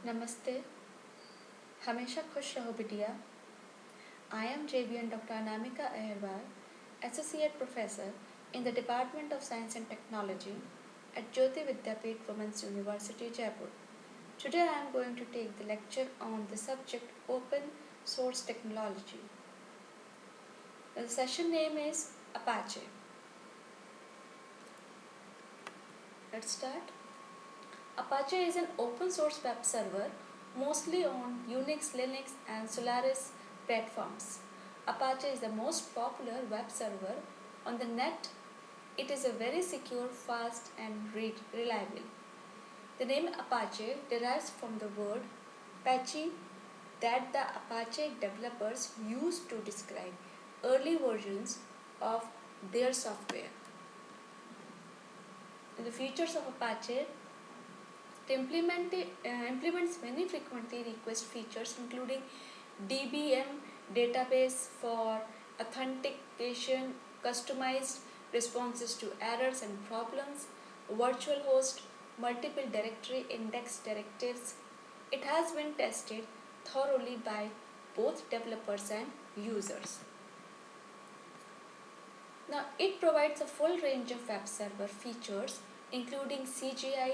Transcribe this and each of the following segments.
नमस्ते, हमेशा खुश रहो बिटिया। I am JBN Dr. Anamika Agarwal, Associate Professor in the Department of Science and Technology at Jyoti Vidyapeeth Women's University, Jaipur. Today I am going to take the lecture on the subject Open Source Technology. The session name is Apache. Let's start. Apache is an open source web server mostly on Unix, Linux, and Solaris platforms. Apache is the most popular web server on the net. It is a very secure, fast, and reliable. The name Apache derives from the word Apache that the Apache developers used to describe early versions of their software. The features of Apache: it implements many frequently requested features including DBM database for authentication, customized responses to errors and problems, virtual host, multiple directory index directives. It has been tested thoroughly by both developers and users. Now, it provides a full range of web server features including CGI,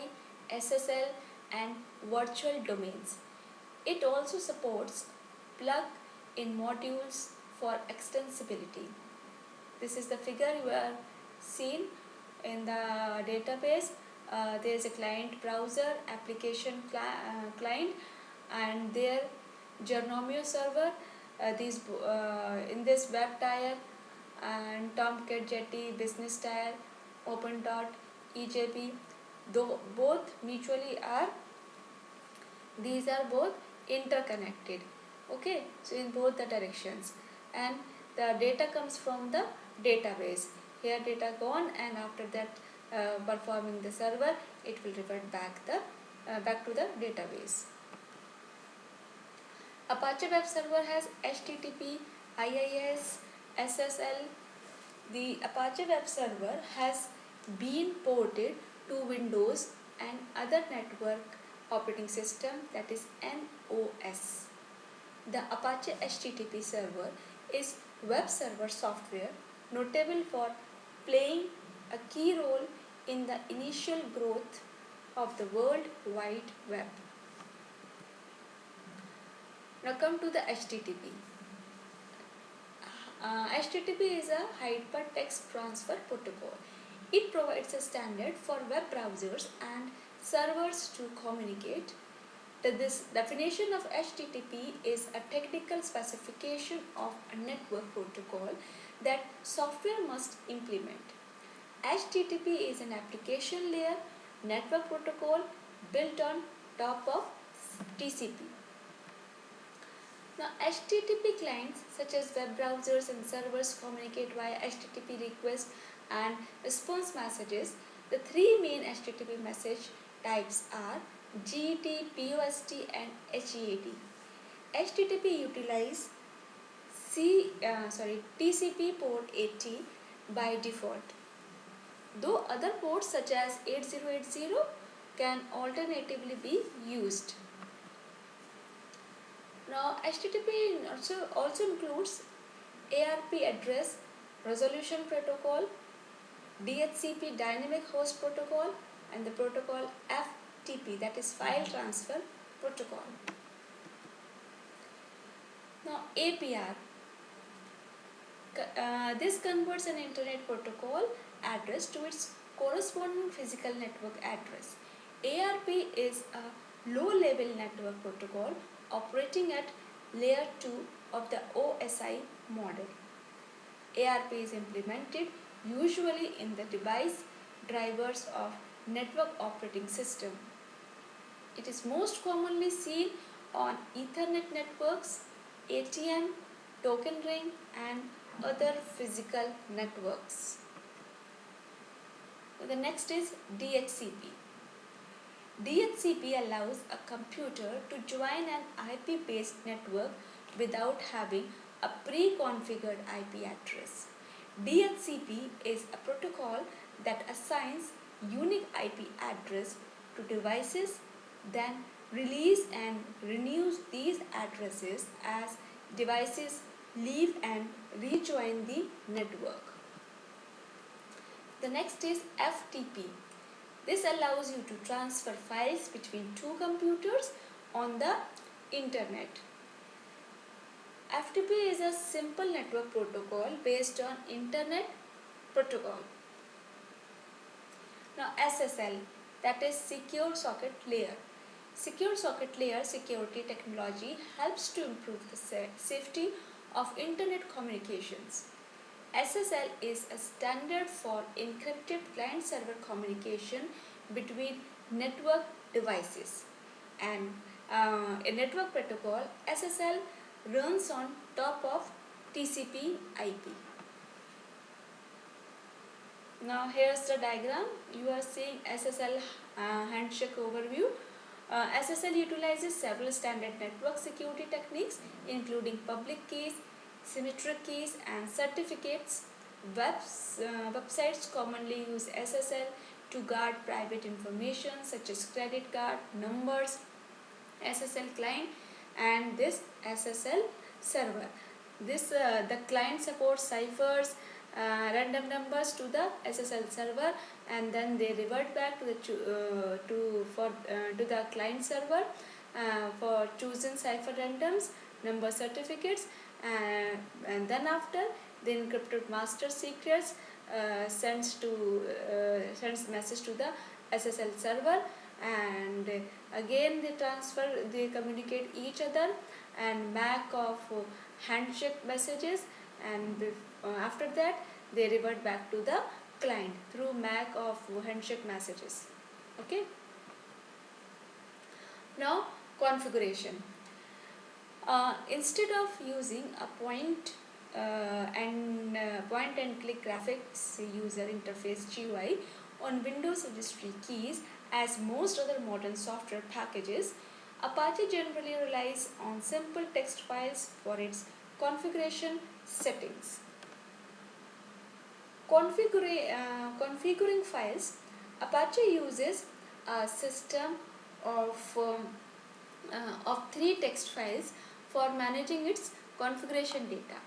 SSL, and virtual domains. It also supports plug-in modules for extensibility. This is the figure you are seen in the database. There is a client browser, application client, and their Geronimo server. In this web tier and Tomcat Jetty, Business Tier, OpenDot, EJB, though both mutually are, these are both interconnected. Okay, so in both the directions, and the data comes from the database. Here data gone, and after that performing the server, it will revert back to the database. Apache Web Server has HTTP, IIS, SSL. The Apache Web Server has been ported to Windows and other network operating system, that is NOS. The Apache HTTP server is web server software notable for playing a key role in the initial growth of the World Wide Web. Now come to the HTTP. HTTP is a Hypertext Transfer Protocol. It provides a standard for web browsers and servers to communicate. This definition of HTTP is a technical specification of a network protocol that software must implement. HTTP is an application layer network protocol built on top of TCP. Now, HTTP clients such as web browsers and servers communicate via HTTP request and response messages. The three main HTTP message types are GET, POST, and HEAT. HTTP utilize TCP port 80 by default, though other ports such as 8080 can alternatively be used. Now, HTTP also includes ARP address resolution protocol, DHCP dynamic host protocol, and the protocol FTP, that is file transfer protocol. Now, APR. This converts an internet protocol address to its corresponding physical network address. ARP is a low-level network protocol operating at layer 2 of the OSI model. ARP is implemented usually in the device drivers of network operating system. It is most commonly seen on Ethernet networks, ATM, token ring, and other physical networks. The next is DHCP. DHCP allows a computer to join an IP-based network without having a pre-configured IP address. DHCP is a protocol that assigns unique IP address to devices, then release and renews these addresses as devices leave and rejoin the network. The next is FTP. This allows you to transfer files between two computers on the internet. FTP is a simple network protocol based on Internet Protocol. Now SSL, that is Secure Socket Layer. Secure Socket Layer security technology helps to improve the safety of internet communications. SSL is a standard for encrypted client-server communication between network devices. And a network protocol, SSL, runs on top of TCP/IP. Now here's the diagram. You are seeing SSL handshake overview. SSL utilizes several standard network security techniques including public keys, symmetric keys and certificates. Websites commonly use SSL to guard private information such as credit card numbers, SSL client and this SSL server. The client supports ciphers, random numbers to the SSL server, and then they revert back to the client server for chosen cipher randoms number certificates, and then after the encrypted master secrets sends message to the SSL server, and again they communicate each other and MAC of handshake messages, and after that they revert back to the client through MAC of handshake messages. Okay. Now configuration. Instead of using a point and click graphics user interface GUI on Windows registry keys as most other modern software packages, Apache generally relies on simple text files for its configuration settings. Configuring files, Apache uses a system of 3 text files for managing its configuration data.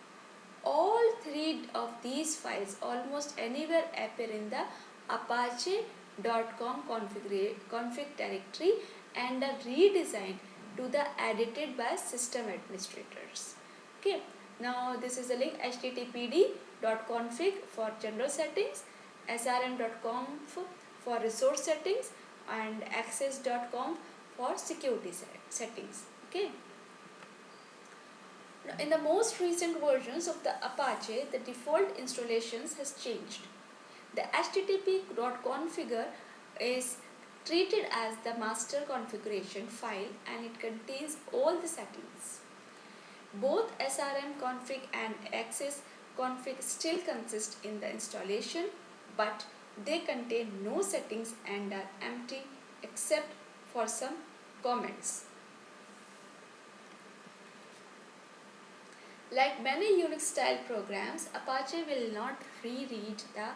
All 3 of these files almost anywhere appear in the apache.com config directory and are redesigned to the edited by system administrators. Okay. Now this is the link httpd.config for general settings, srm.conf for resource settings, and access.conf for security settings. Okay. Now, in the most recent versions of the Apache, the default installations has changed. The http.configure is treated as the master configuration file and it contains all the settings. Both srm config and access config still consist in the installation, but they contain no settings and are empty except for some comments. Like many Unix style programs, Apache will not reread the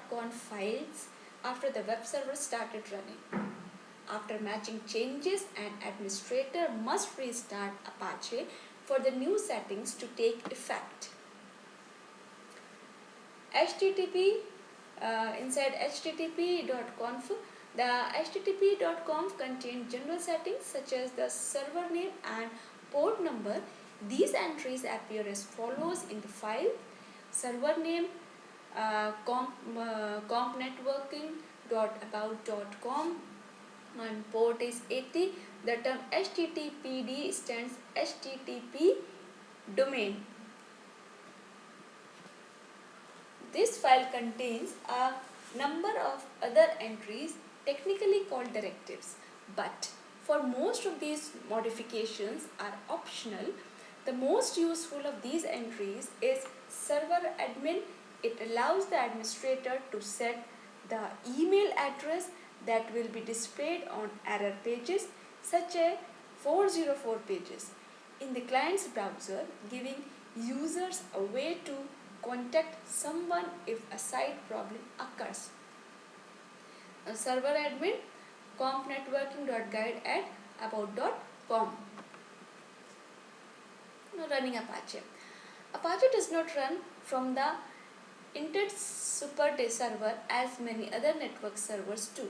.conf files after the web server started running. After matching changes, an administrator must restart Apache for the new settings to take effect. Inside http.conf, the http.conf contains general settings such as the server name and port number. These entries appear as follows in the file: server name compnetworking.about.com and port is 80. The term HTTPD stands HTTP domain. This file contains a number of other entries technically called directives, but for most of these modifications are optional. The most useful of these entries is server admin. It allows the administrator to set the email address that will be displayed on error pages such as 404 pages in the client's browser, giving users a way to contact someone if a site problem occurs. Server admin compnetworking.guide at about.com. Now running Apache. Apache does not run from the Internet Super Day server as many other network servers do.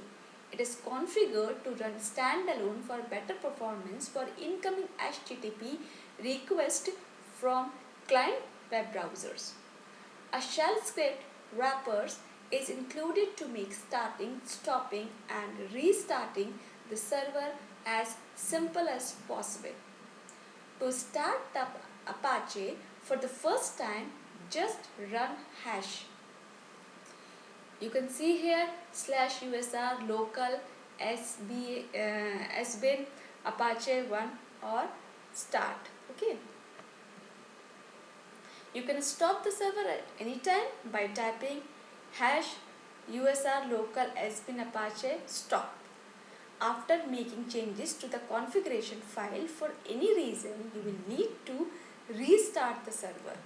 It is configured to run standalone for better performance for incoming HTTP requests from client web browsers. A shell script wrappers is included to make starting, stopping and restarting the server as simple as possible. To start up Apache for the first time, just run hash. You can see here /usr local sbin apache 1 or start. Okay. You can stop the server at any time by typing hash usr local sbin apache stop. After making changes to the configuration file for any reason, you will need to restart the server.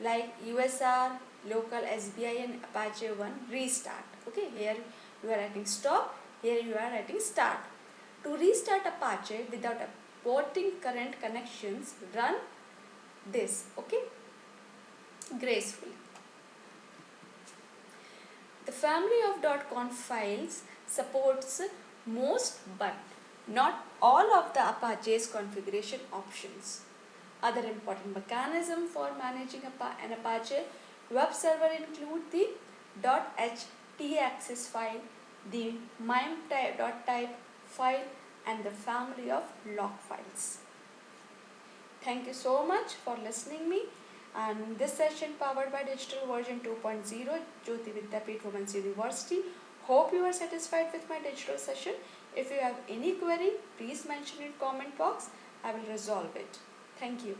Like USR, local SBIN, Apache 1, restart. Okay, here you are writing stop, here you are writing start. To restart Apache without aborting current connections, run this. Okay, gracefully. The family of .conf files supports most but not all of the Apache's configuration options. Other important mechanisms for managing an Apache web server include the .htaccess file, the mime.type file and the family of log files. Thank you so much for listening me, and this session powered by Digital version 2.0 Jyoti Vidyapeeth Women's University. Hope you are satisfied with my digital session. If you have any query, please mention in comment box. I will resolve it. Thank you.